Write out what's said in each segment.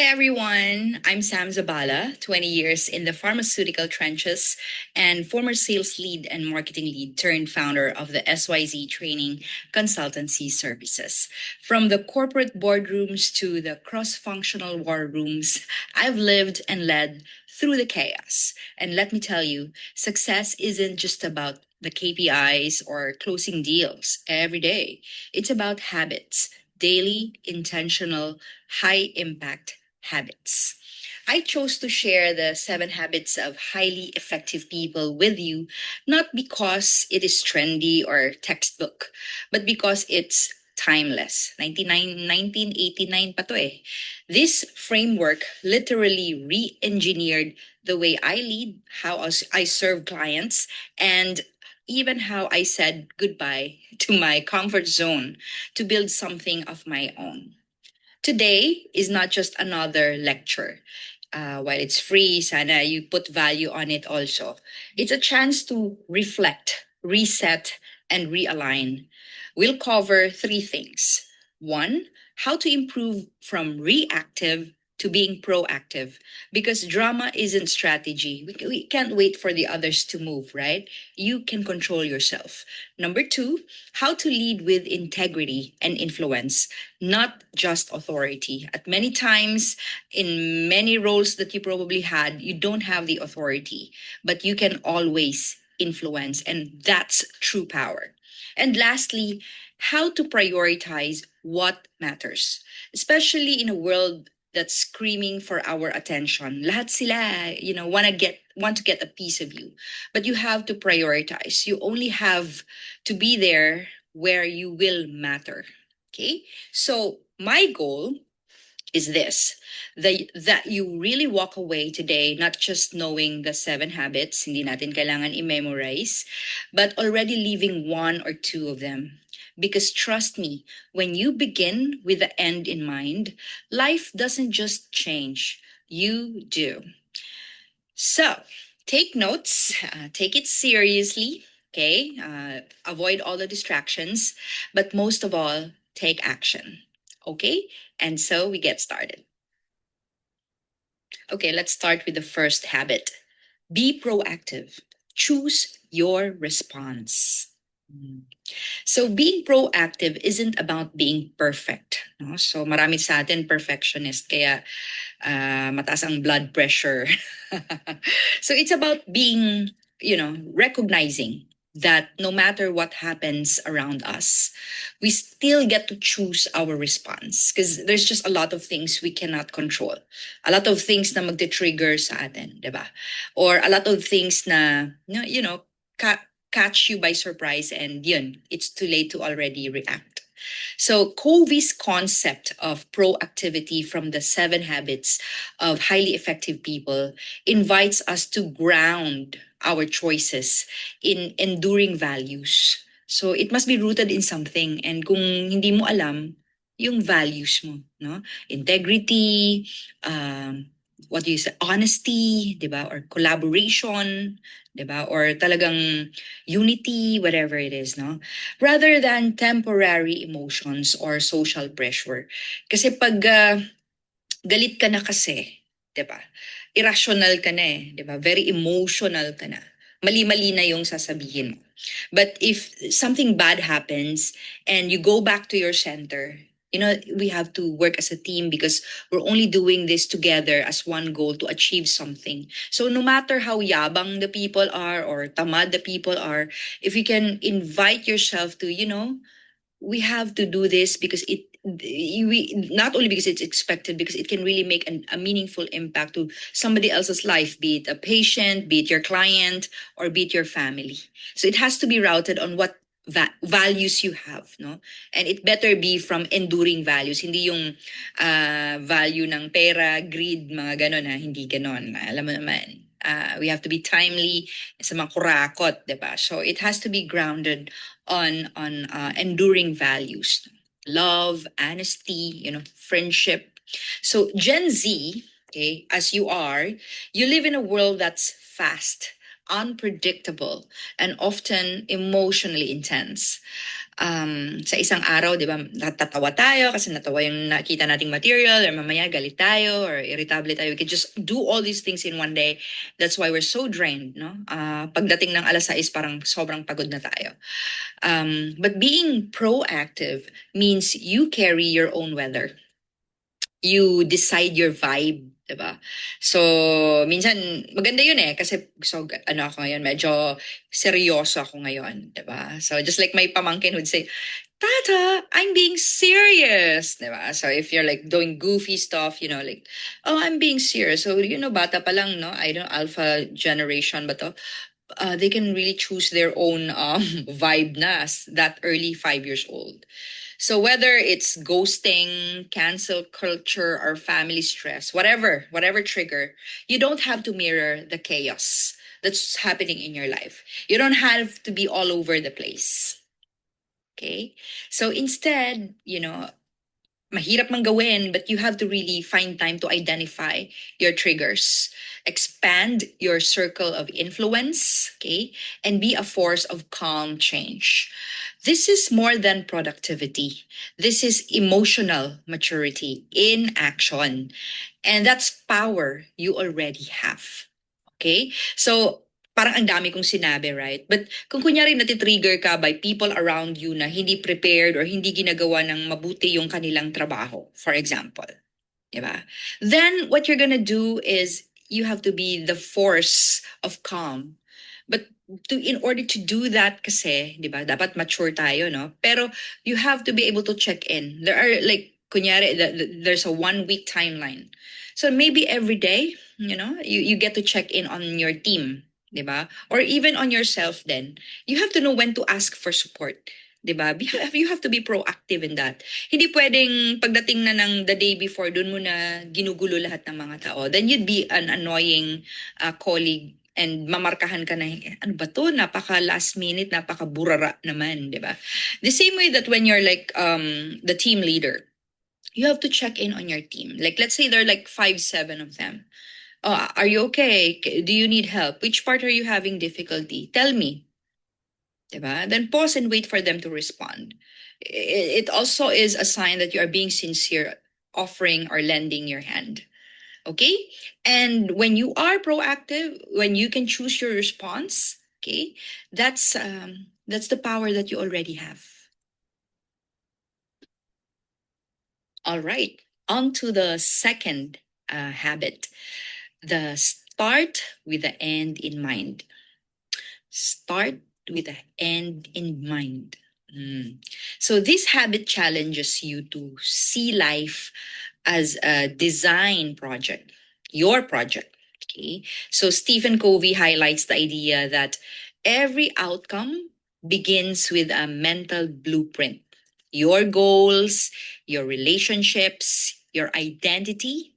everyone. I'm Sam Zabala, 20 years in the pharmaceutical trenches and former sales lead and marketing lead turned founder of the SYZ Training Consultancy Services. From the corporate boardrooms to the cross functional war rooms, I've lived and led through the chaos. And let me tell you, success isn't just about the KPIs or closing deals every day, it's about habits, daily, intentional, high impact habits. I chose to share the 7 habits of highly effective people with you, not because it is trendy or textbook, but because it's timeless. 1989 pa to eh. This framework literally re-engineered the way I lead, how I serve clients, and even how I said goodbye to my comfort zone to build something of my own. Today is not just another lecture. While it's free, sana you put value on it also. It's a chance to reflect, reset, and realign. We'll cover 3 things. One, how to improve from reactive to being proactive because drama isn't strategy. We can't wait for the others to move, right? You can control yourself. Number two, how to lead with integrity and influence, not just authority. At many times, in many roles that you probably had, you don't have the authority, but you can always influence, and that's true power. And lastly, how to prioritize what matters, especially in a world that's screaming for our attention. Lahat sila, want to get a piece of you. But you have to prioritize. You only have to be there where you will matter. Okay? So, my goal is this, that you really walk away today not just knowing the 7 habits, hindi natin kailangan i-memorize, but already leaving one or two of them. Because trust me, when you begin with the end in mind, life doesn't just change, you do. So, take notes, take it seriously, okay? Avoid all the distractions, but most of all, take action, okay? And so we get started. Okay, let's start with the first habit. Be proactive. Choose your response. So being proactive isn't about being perfect. No? So marami sa atin perfectionist kaya mataas ang blood pressure. So it's about being, recognizing that no matter what happens around us, we still get to choose our response because there's just a lot of things we cannot control. A lot of things na magte-trigger sa atin, di ba? Or a lot of things na, catch you by surprise and yun, it's too late to already react. So Covey's concept of proactivity from the 7 habits of highly effective people invites us to ground our choices in enduring values. So it must be rooted in something, and kung hindi mo alam yung values mo, no? Integrity, what do you say, honesty, 'di ba? Or collaboration, 'di ba? Or talagang unity, whatever it is, no? Rather than temporary emotions or social pressure. Kasi pag galit ka na kasi, 'di ba? Irrational ka na eh, 'di ba? Very emotional ka na. Mali-mali na yung sasabihin mo. But if something bad happens and you go back to your center, we have to work as a team because we're only doing this together as one goal to achieve something. So no matter how yabang the people are or tamad the people are, if you can invite yourself to, we have to do this because we not only because it's expected, because it can really make a meaningful impact to somebody else's life, be it a patient, be it your client, or be it your family. So it has to be routed on what values you have, no? And it better be from enduring values, hindi yung value ng pera, greed, mga ganon ha, hindi ganon. Alam mo naman. We have to be timely sa mga kurakot, diba? So it has to be grounded on enduring values, love, honesty, friendship. So Gen Z, okay, as you are, you live in a world that's fast, unpredictable, and often emotionally intense. Sa isang araw, di ba, natatawa tayo kasi natawa yung nakita nating material, or mamaya galit tayo, or irritable tayo. We can just do all these things in one day. That's why we're so drained, no? Pagdating ng alas 6, parang sobrang pagod na tayo. But being proactive means you carry your own weather. You decide your vibe, 'di ba? So, minsan maganda 'yun eh kasi ano ako ngayon, medyo seryoso ako ngayon, 'di ba? So, just like my pamangkin would say, "Tata, I'm being serious." 'Di ba? So, if you're like doing goofy stuff, like, "Oh, I'm being serious." So, bata pa lang, no? I don't alpha generation ba to? They can really choose their own vibe na as that early 5 years old. So whether it's ghosting, cancel culture, or family stress, whatever trigger, you don't have to mirror the chaos that's happening in your life. You don't have to be all over the place. Okay? So instead, mahirap man gawin, but you have to really find time to identify your triggers, expand your circle of influence, okay, and be a force of calm change. This is more than productivity. This is emotional maturity in action. And that's power you already have. Okay? So, parang ang dami kong sinabi, right? But kung kunyari natitrigger ka by people around you na hindi prepared or hindi ginagawa ng mabuti yung kanilang trabaho, for example, diba? Then what you're gonna do is you have to be the force of calm. But in order to do that kasi, di ba, dapat mature tayo, no? Pero you have to be able to check in. There are like, kunyari, there's a 1 week timeline. So maybe every day, you get to check in on your team, di ba? Or even on yourself then. You have to know when to ask for support. Diba? You have to be proactive in that. Hindi pwedeng pagdating na ng the day before, dun mo na ginugulo lahat ng mga tao. Then you'd be an annoying colleague and mamarkahan ka na, ano ba to? Napaka last minute, napaka burara naman, di ba? The same way that when you're like the team leader, you have to check in on your team. Like, let's say there are like 5, 7 of them. Oh, are you okay? Do you need help? Which part are you having difficulty? Tell me. Diba? Then pause and wait for them to respond. It also is a sign that you are being sincere, offering or lending your hand. Okay? And when you are proactive, when you can choose your response, okay, that's the power that you already have. All right. On to the second habit. The start with the end in mind. Start with the end in mind. So this habit challenges you to see life as a design project, your project. Okay. So Stephen Covey highlights the idea that every outcome begins with a mental blueprint. Your goals, your relationships, your identity,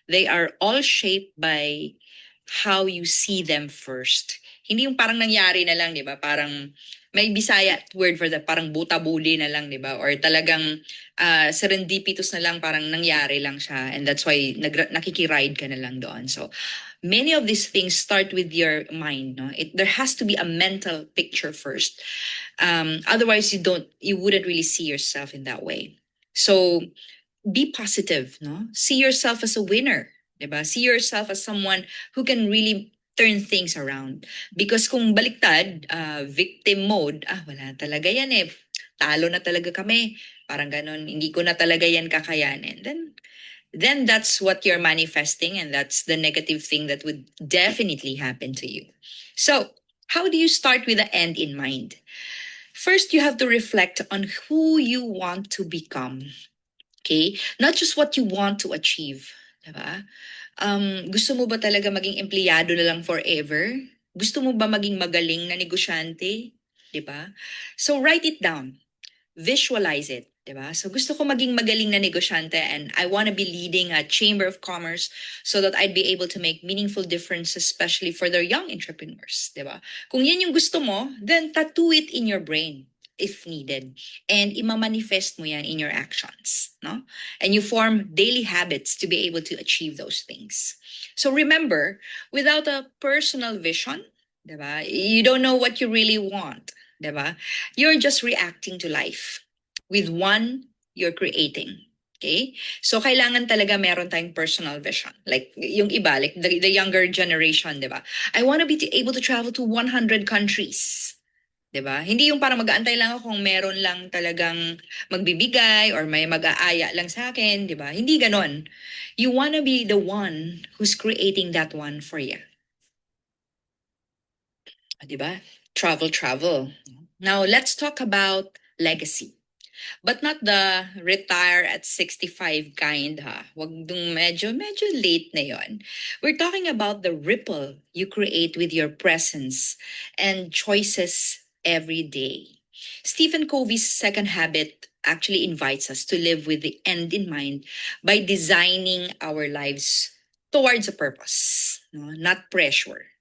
they are all shaped by how you see them first. Hindi yung parang nangyari na lang, di ba? Parang may Bisaya word for that, parang buta-buli na lang, di ba? Or talagang serendipitous na lang, parang nangyari lang siya. And that's why nakikiride ka na lang doon. So, many of these things start with your mind, no? There has to be a mental picture first. Otherwise, you wouldn't really see yourself in that way. So, be positive, no? See yourself as a winner, diba? See yourself as someone who can really turn things around. Because kung baliktad, victim mode, wala talaga yan eh. Talo na talaga kami. Parang ganon, hindi ko na talaga yan kakayanin. Then that's what you're manifesting, and that's the negative thing that would definitely happen to you. So, how do you start with the end in mind? First, you have to reflect on who you want to become. Okay? Not just what you want to achieve. Diba? Gusto mo ba talaga maging empleyado na lang forever? Gusto mo ba maging magaling na negosyante? Diba? So write it down. Visualize it. Diba? So gusto ko maging magaling na negosyante, and I want to be leading a chamber of commerce so that I'd be able to make meaningful differences, especially for the young entrepreneurs. Diba? Kung yan yung gusto mo, then tattoo it in your brain if needed. And ima-manifest mo yan in your actions. No? And you form daily habits to be able to achieve those things. So remember, without a personal vision, Diba? You don't know what you really want. Diba? You're just reacting to life. With one, you're creating. Okay? So, kailangan talaga meron tayong personal vision. Like, yung iba, like the younger generation, di ba? I want to be able to travel to 100 countries. Di ba? Hindi yung parang mag-aantay lang ako kung meron lang talagang magbibigay or may mag-aaya lang sa akin, di ba? Hindi ganon. You want to be the one who's creating that one for you. Di ba? Travel, travel. Now, let's talk about legacy. But not the retire at 65 kind, ha? Wag dong medyo late na yon. We're talking about the ripple you create with your presence and choices every day. Stephen Covey's second habit actually invites us to live with the end in mind by designing our lives towards a purpose, no? Not pressure.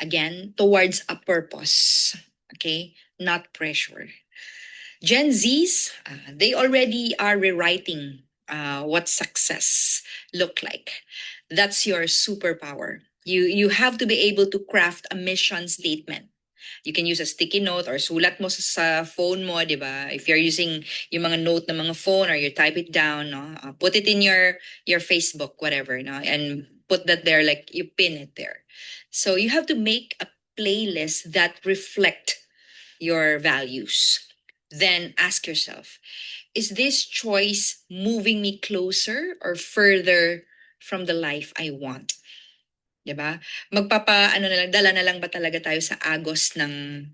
Again, towards a purpose, okay? Not pressure. Gen Zs, they already are rewriting what success look like. That's your superpower. You have to be able to craft a mission statement. You can use a sticky note or sulat mo sa phone mo, di ba? If you're using yung mga note ng mga phone or you type it down, no? Put it in your Facebook, whatever, no? And put that there, like you pin it there. So you have to make a playlist that reflect your values. Then ask yourself, is this choice moving me closer or further from the life I want? 'Di ba? Ano na lang, dala na lang ba talaga tayo sa agos ng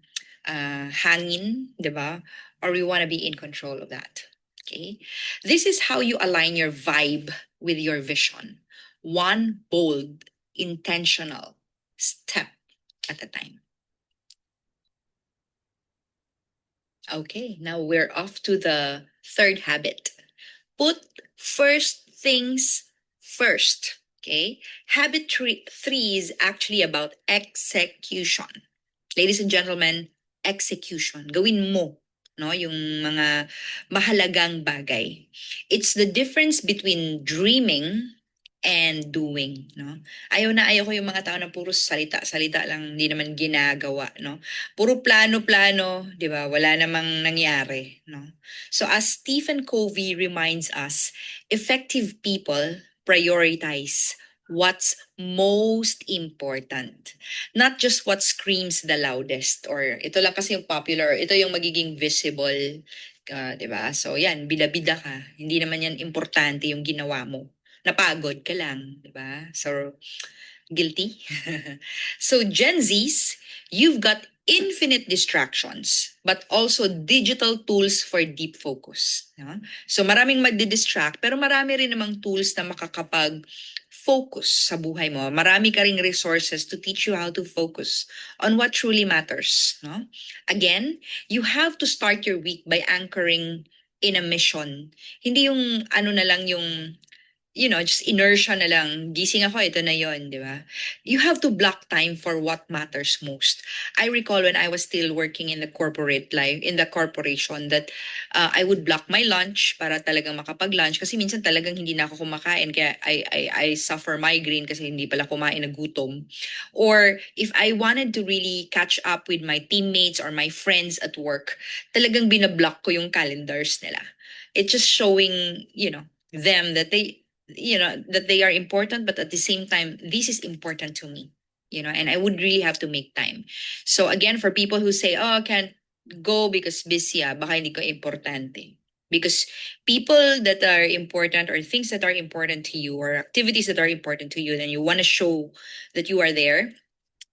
hangin, 'di ba? Or we want to be in control of that. Okay? This is how you align your vibe with your vision. One bold, intentional step at a time. Okay, now we're off to the third habit. Put first things first. Okay, three is actually about execution. Ladies and gentlemen, execution. Gawin mo, no, yung mga mahalagang bagay. It's the difference between dreaming and doing, no? Ayaw ko yung mga tao na puro salita lang, hindi naman ginagawa, no? Puro plano-plano, 'di ba? Wala namang nangyari, no? So as Stephen Covey reminds us, effective people prioritize what's most important. Not just what screams the loudest or ito lang kasi yung popular, ito yung magiging visible, 'di ba? So yan, bida-bida ka. Hindi naman yan importante yung ginawa mo. Napagod ka lang, 'di ba? So guilty. So Gen Zs, you've got infinite distractions but also digital tools for deep focus. No? So maraming magdi-distract pero marami rin namang tools na makakapag focus sa buhay mo. Marami ka ring resources to teach you how to focus on what truly matters. No? Again, you have to start your week by anchoring in a mission. Hindi yung ano na lang yung just inertia na lang. Gising ako, ito na yon, di ba? You have to block time for what matters most. I recall when I was still working in the corporate life, in the corporation, that I would block my lunch para talagang makapag-lunch kasi minsan talagang hindi na ako kumakain kaya I suffer migraine kasi hindi pala kumain na gutom. Or if I wanted to really catch up with my teammates or my friends at work, talagang binablock ko yung calendars nila. It's just showing, them that they are important, but at the same time this is important to me, and I would really have to make time. So again, for people who say, oh, I can't go because busy, baka hindi ko importante, because people that are important or things that are important to you or activities that are important to you, then you want to show that you are there,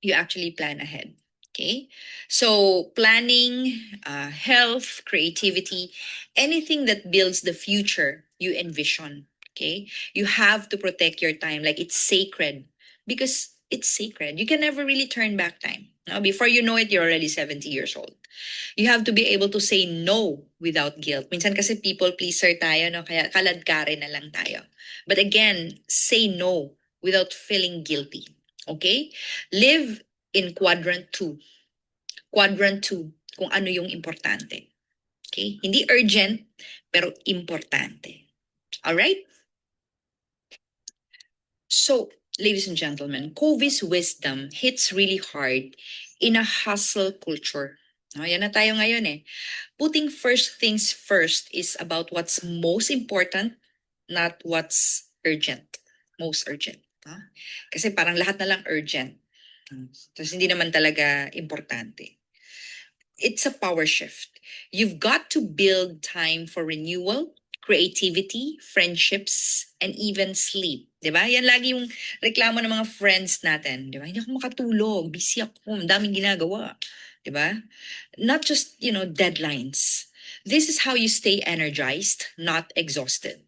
you actually plan ahead. Okay, so planning, health, creativity, anything that builds the future you envision. Okay, you have to protect your time like it's sacred, because it's sacred. You can never really turn back time. Now, before you know it, you're already 70 years old. You have to be able to say no without guilt. Minsan kasi people pleaser tayo, no? Kaya kaladkare na lang tayo. But again, say no without feeling guilty. Okay? Live in quadrant 2. Quadrant 2, kung ano yung importante. Okay? Hindi urgent, pero importante. All right? So, ladies and gentlemen, Covey's wisdom hits really hard in a hustle culture. No, yan na tayo ngayon eh. Putting first things first is about what's most important, not what's urgent. Most urgent. No? Kasi parang lahat na lang urgent. Tapos hindi naman talaga importante. It's a power shift. You've got to build time for renewal, creativity, friendships, and even sleep. Diba? Yan lagi yung reklamo ng mga friends natin. Diba? Hindi ako makatulog, busy ako, ang daming ginagawa. Diba? Not just, deadlines. This is how you stay energized, not exhausted.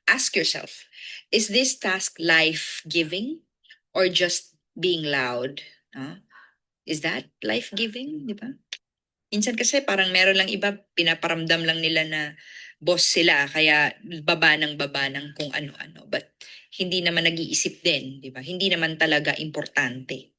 Ask yourself, is this task life-giving or just being loud? Huh? Is that life-giving? Diba? Minsan kasi parang meron lang iba, pinaparamdam lang nila na boss sila, kaya baba ng kung ano-ano. But hindi naman nag-iisip din, di ba? Hindi naman talaga importante.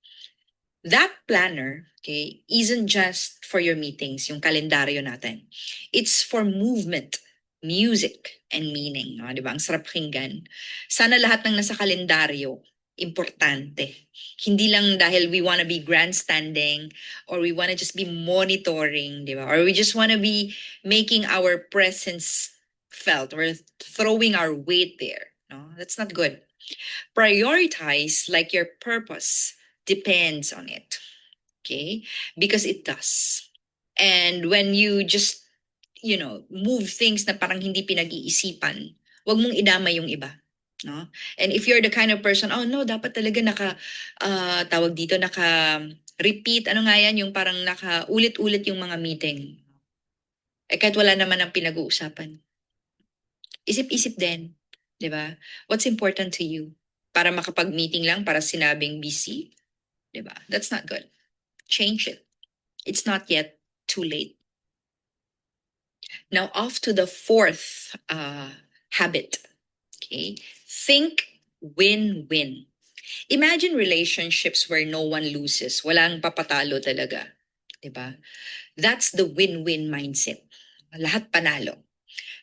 That planner, okay, isn't just for your meetings, yung kalendaryo natin. It's for movement, music, and meaning. No? Di ba? Ang sarap pakinggan. Sana lahat ng nasa kalendaryo, importante. Hindi lang dahil we wanna be grandstanding or we wanna just be monitoring, di ba? Or we just wanna be making our presence felt or throwing our weight there. No? That's not good. Prioritize like your purpose depends on it. Okay? Because it does. And when you just, move things na parang hindi pinag-iisipan, wag mong idama yung iba. No? And if you're the kind of person, oh no, dapat talaga tawag dito, repeat, ano nga yan, yung parang ulit-ulit yung mga meeting. Eh kahit wala naman ang pinag-uusapan. Isip-isip din, di ba? What's important to you? Para makapag-meeting lang, para sinabing busy, di ba? That's not good. Change it. It's not yet too late. Now, off to the fourth habit. Okay. Think win-win. Imagine relationships where no one loses. Walang papatalo talaga. Diba? That's the win-win mindset. Lahat panalo.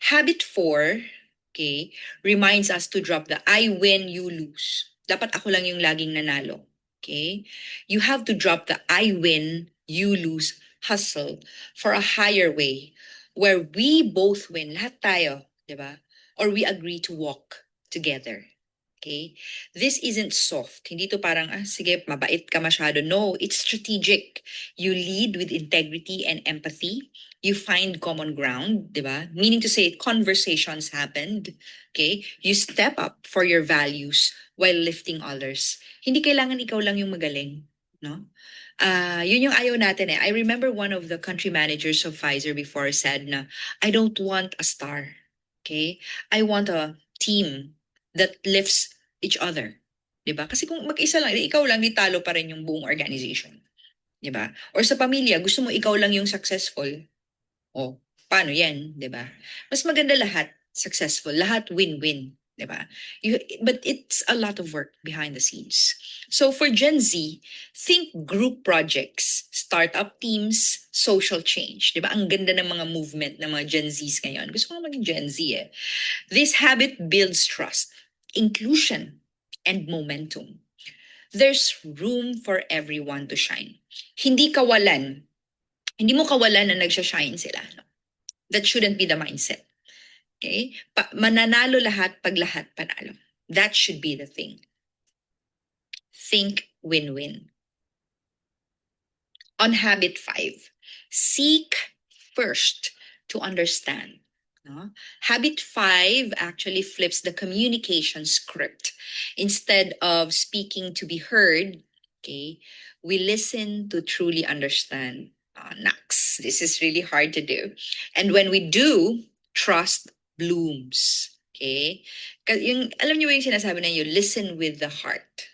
Habit 4, okay, reminds us to drop the I win, you lose. Dapat ako lang yung laging nanalo. Okay? You have to drop the I win, you lose hustle for a higher way where we both win. Lahat tayo, di ba? Or we agree to walk together. Okay? This isn't soft. Hindi to parang, sige, mabait ka masyado. No, it's strategic. You lead with integrity and empathy. You find common ground, di ba? Meaning to say, conversations happened. Okay? You step up for your values while lifting others. Hindi kailangan ikaw lang yung magaling, no? Yun yung ayaw natin eh. I remember one of the country managers of Pfizer before said na, I don't want a star. Okay? I want a team that lifts each other. 'Di ba? Kasi kung mag-isa lang, ikaw lang, di talo pa rin yung buong organization. 'Di ba? Or sa pamilya, gusto mo ikaw lang yung successful. O, paano yan? 'Di ba? Mas maganda lahat successful, lahat win-win. 'Di ba? But it's a lot of work behind the scenes. So for Gen Z, think group projects, startup teams, social change. 'Di ba? Ang ganda ng mga movement ng mga Gen Zs ngayon. Gusto ko maging Gen Z eh. This habit builds trust, inclusion, and momentum. There's room for everyone to shine. Hindi kawalan. Hindi mo kawalan na nagsha-shine sila. No? That shouldn't be the mindset. Okay? Mananalo lahat pag lahat panalo. That should be the thing. Think win-win. On habit 5, seek first to understand. No? Habit 5 actually flips the communication script. Instead of speaking to be heard, okay, we listen to truly understand. Naks, this is really hard to do. And when we do, trust blooms. Okay? Alam niyo ba yung sinasabi na you listen with the heart.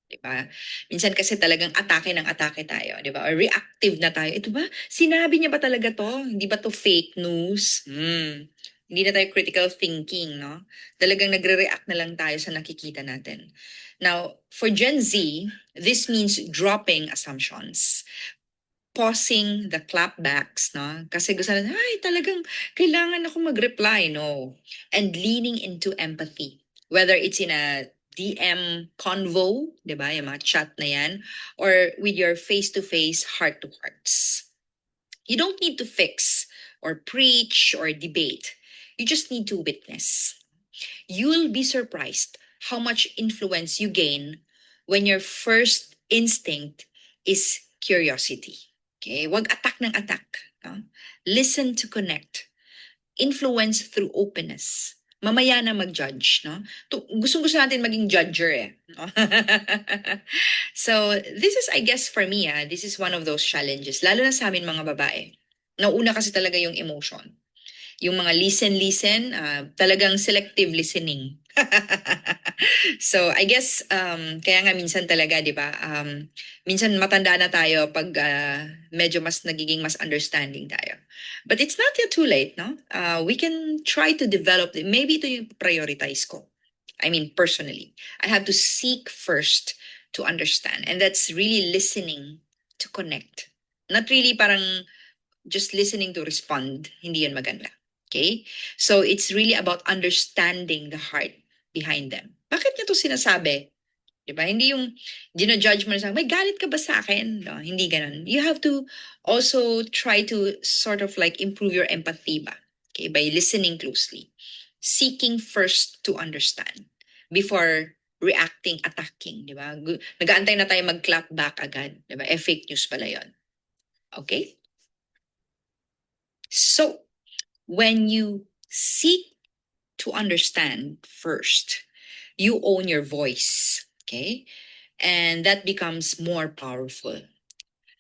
Diba? Minsan kasi talagang atake ng atake tayo, di ba? Or reactive na tayo. Ito ba? Sinabi niya ba talaga to? Hindi ba to fake news? Hindi na tayo critical thinking, no? Talagang nagre-react na lang tayo sa nakikita natin. Now, for Gen Z, this means dropping assumptions. Pausing the clapbacks, no? Kasi gusto natin, ay, talagang kailangan ako mag-reply, no? And leaning into empathy. Whether it's in a DM convo, di ba? Yung mga chat na yan. Or with your face-to-face, heart-to-hearts. You don't need to fix or preach or debate. You just need to witness. You'll be surprised how much influence you gain when your first instinct is curiosity. Okay? Wag attack ng attack. No? Listen to connect. Influence through openness. Mamaya na mag-judge, no? Gustong-gusto natin maging judger eh. No? So, this is, I guess, for me, this is one of those challenges. Lalo na sa amin mga babae. Nauna kasi talaga yung emotion. Yung mga listen, talagang selective listening. So, I guess, kaya nga minsan talaga, di ba, minsan matanda na tayo pag medyo mas nagiging mas understanding tayo. But it's not yet too late, no? We can try to develop, maybe ito yung prioritize ko. I mean, personally, I have to seek first to understand. And that's really listening to connect. Not really parang just listening to respond. Hindi yun maganda. Okay? So it's really about understanding the heart behind them. Bakit niya to sinasabi? Diba? Hindi yung gina-judge mo na sa, may galit ka ba sa akin? No, hindi ganun. You have to also try to sort of like improve your empathy ba? Okay? By listening closely. Seeking first to understand before reacting, attacking. Diba? Nag-aantay na tayo mag-clap back agad. Diba? Fake news pala yun. Okay? So, when you seek to understand first, you own your voice, okay? And that becomes more powerful.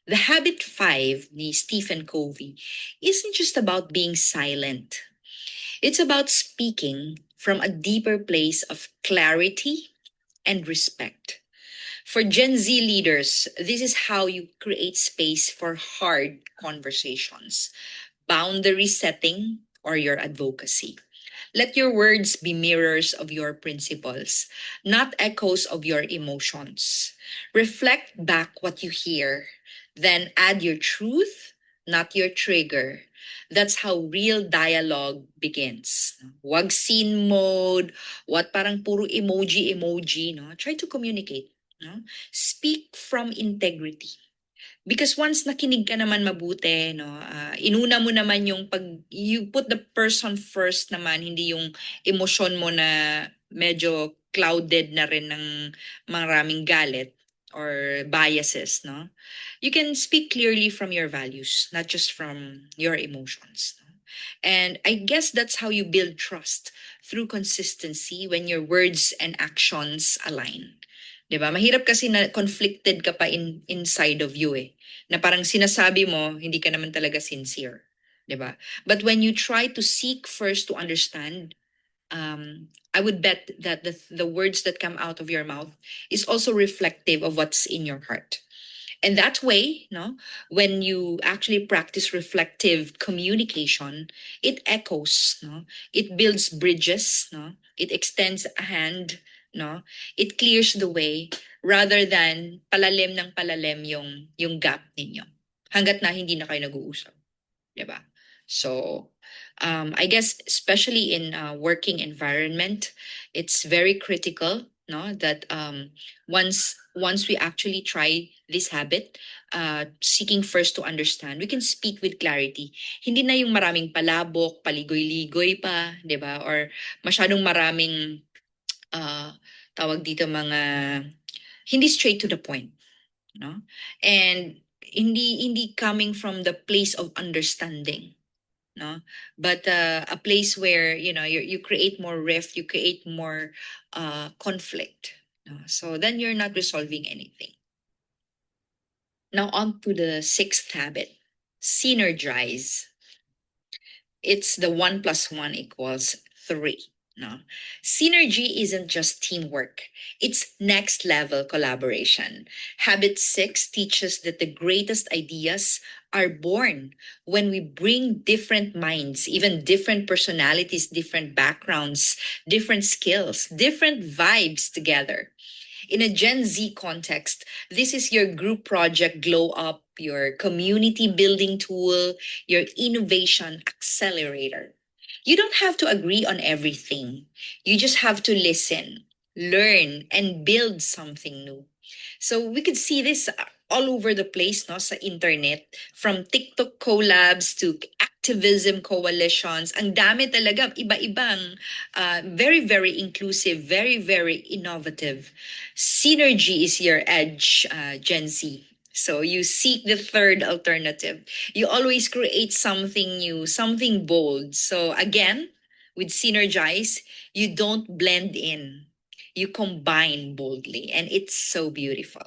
The habit 5 ni Stephen Covey isn't just about being silent. It's about speaking from a deeper place of clarity and respect. For Gen Z leaders, this is how you create space for hard conversations, boundary setting, or your advocacy. Let your words be mirrors of your principles, not echoes of your emotions. Reflect back what you hear, then add your truth, not your trigger. That's how real dialogue begins. Wag scene mode, what parang puro emoji, no? Try to communicate, no? Speak from integrity. Because once nakinig ka naman mabuti, no, inuna mo naman yung pag, you put the person first naman, hindi yung emosyon mo na medyo clouded na rin ng maraming galit or biases, no? You can speak clearly from your values, not just from your emotions. No? And I guess that's how you build trust through consistency when your words and actions align. 'Di ba? Mahirap kasi na conflicted ka pa inside of you eh. Na parang sinasabi mo, hindi ka naman talaga sincere. 'Di ba? But when you try to seek first to understand, I would bet that the words that come out of your mouth is also reflective of what's in your heart. And that way, no, when you actually practice reflective communication, it echoes, no, it builds bridges, no, it extends a hand, no, it clears the way rather than palalim ng palalim yung gap ninyo. Hanggat na hindi na kayo nag-uusap, 'di ba? So, I guess especially in a working environment, it's very critical, no, that once we actually try this habit, seeking first to understand, we can speak with clarity. Hindi na yung maraming palabok, paligoy-ligoy pa, 'di ba? Or masyadong maraming tawag dito mga hindi straight to the point, no? And hindi coming from the place of understanding, no, but a place where you create more rift, you create more conflict, no? So then you're not resolving anything. Now on to the 6th habit, synergize. It's the 1 plus 1 equals 3, no? Synergy isn't just teamwork, it's next level collaboration. Habit 6 teaches that the greatest ideas are born when we bring different minds, even different personalities, different backgrounds, different skills, different vibes together. In a Gen Z context, this is your group project glow up, your community building tool, your innovation accelerator. You don't have to agree on everything. You just have to listen, learn, and build something new. So we could see this all over the place, no, sa internet, from TikTok collabs to activism coalitions. Ang dami talaga, iba-ibang, very, very inclusive, very, very innovative. Synergy is your edge, Gen Z. So you seek the third alternative. You always create something new, something bold. So again, with Synergize, you don't blend in, you combine boldly, and it's so beautiful.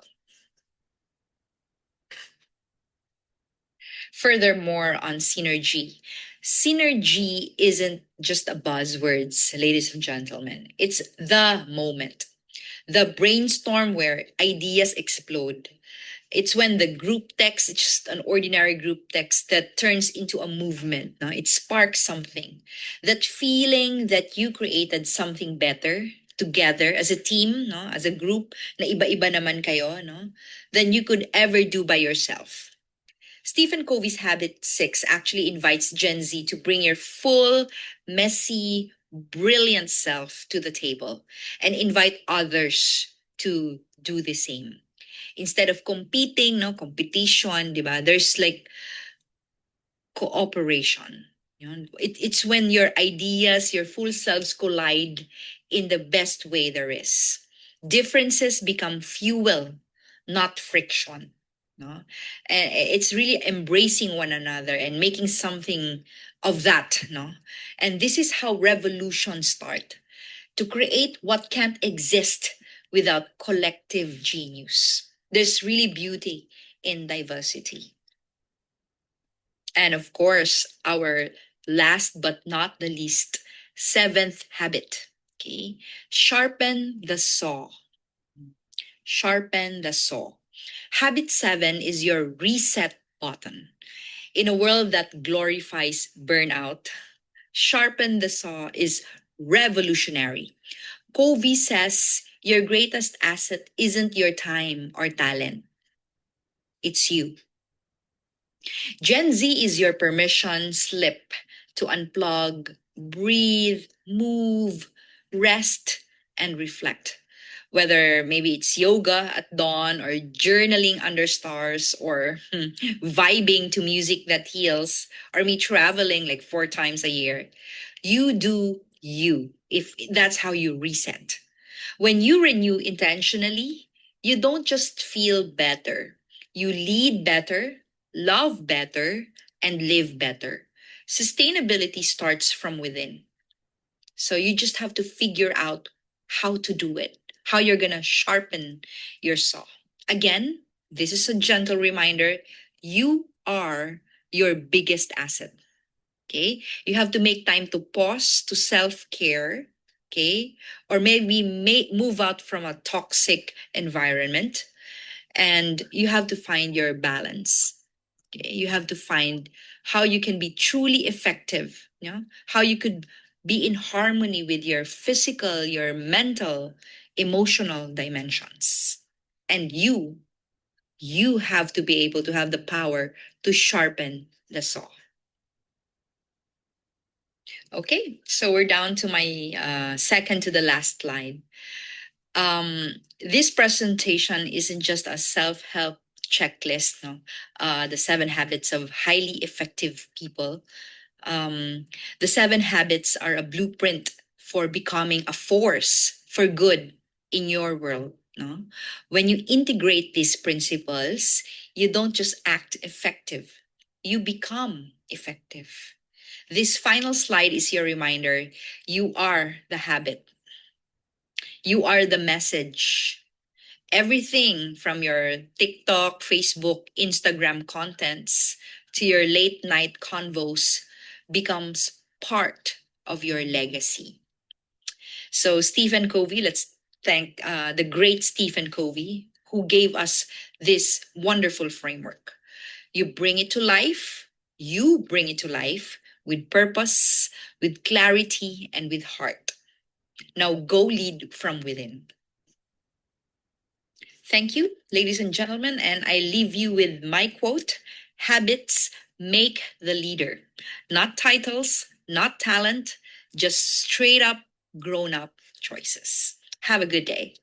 Furthermore, on synergy, synergy isn't just a buzzwords, ladies and gentlemen. It's the moment, the brainstorm where ideas explode. It's when the group text, it's just an ordinary group text that turns into a movement. No? It sparks something. That feeling that you created something better together as a team, no? As a group, na iba-iba naman kayo, no? Than you could ever do by yourself. Stephen Covey's Habit 6 actually invites Gen Z to bring your full, messy, brilliant self to the table and invite others to do the same. Instead of competing, no, competition, diba? There's like cooperation. It's when your ideas, your full selves collide in the best way there is. Differences become fuel, not friction. No? And it's really embracing one another and making something of that. No? And this is how revolutions start, to create what can't exist without collective genius. There's really beauty in diversity. And of course, our last but not the least, seventh habit. Okay. Sharpen the saw. Sharpen the saw. Habit 7 is your reset button. In a world that glorifies burnout, sharpen the saw is revolutionary. Covey says your greatest asset isn't your time or talent, it's you. Gen Z is your permission slip to unplug, breathe, move, rest, and reflect. Whether maybe it's yoga at dawn or journaling under stars or vibing to music that heals or me traveling like 4 times a year, you do you if that's how you reset. When you renew intentionally, you don't just feel better, you lead better, love better, and live better. Sustainability starts from within. So you just have to figure out how to do it, how you're going to sharpen your saw. Again, this is a gentle reminder, you are your biggest asset. Okay? You have to make time to pause, to self care, okay? Or maybe move out from a toxic environment, and you have to find your balance. Okay? You have to find how you can be truly effective, how you could be in harmony with your physical, your mental, emotional dimensions. And you have to be able to have the power to sharpen the saw. Okay, so we're down to my second to the last slide. This presentation isn't just a self-help checklist, no? The 7 habits of highly effective people. The 7 habits are a blueprint for becoming a force for good in your world. No? When you integrate these principles, you don't just act effective, you become effective. This final slide is your reminder, you are the habit. You are the message. Everything from your TikTok, Facebook, Instagram contents to your late night convos becomes part of your legacy. So, Stephen Covey, let's thank the great Stephen Covey who gave us this wonderful framework. You bring it to life, you bring it to life with purpose, with clarity, and with heart. Now go lead from within. Thank you, ladies and gentlemen, and I leave you with my quote, habits make the leader. Not titles, not talent, just straight up grown up choices. Have a good day.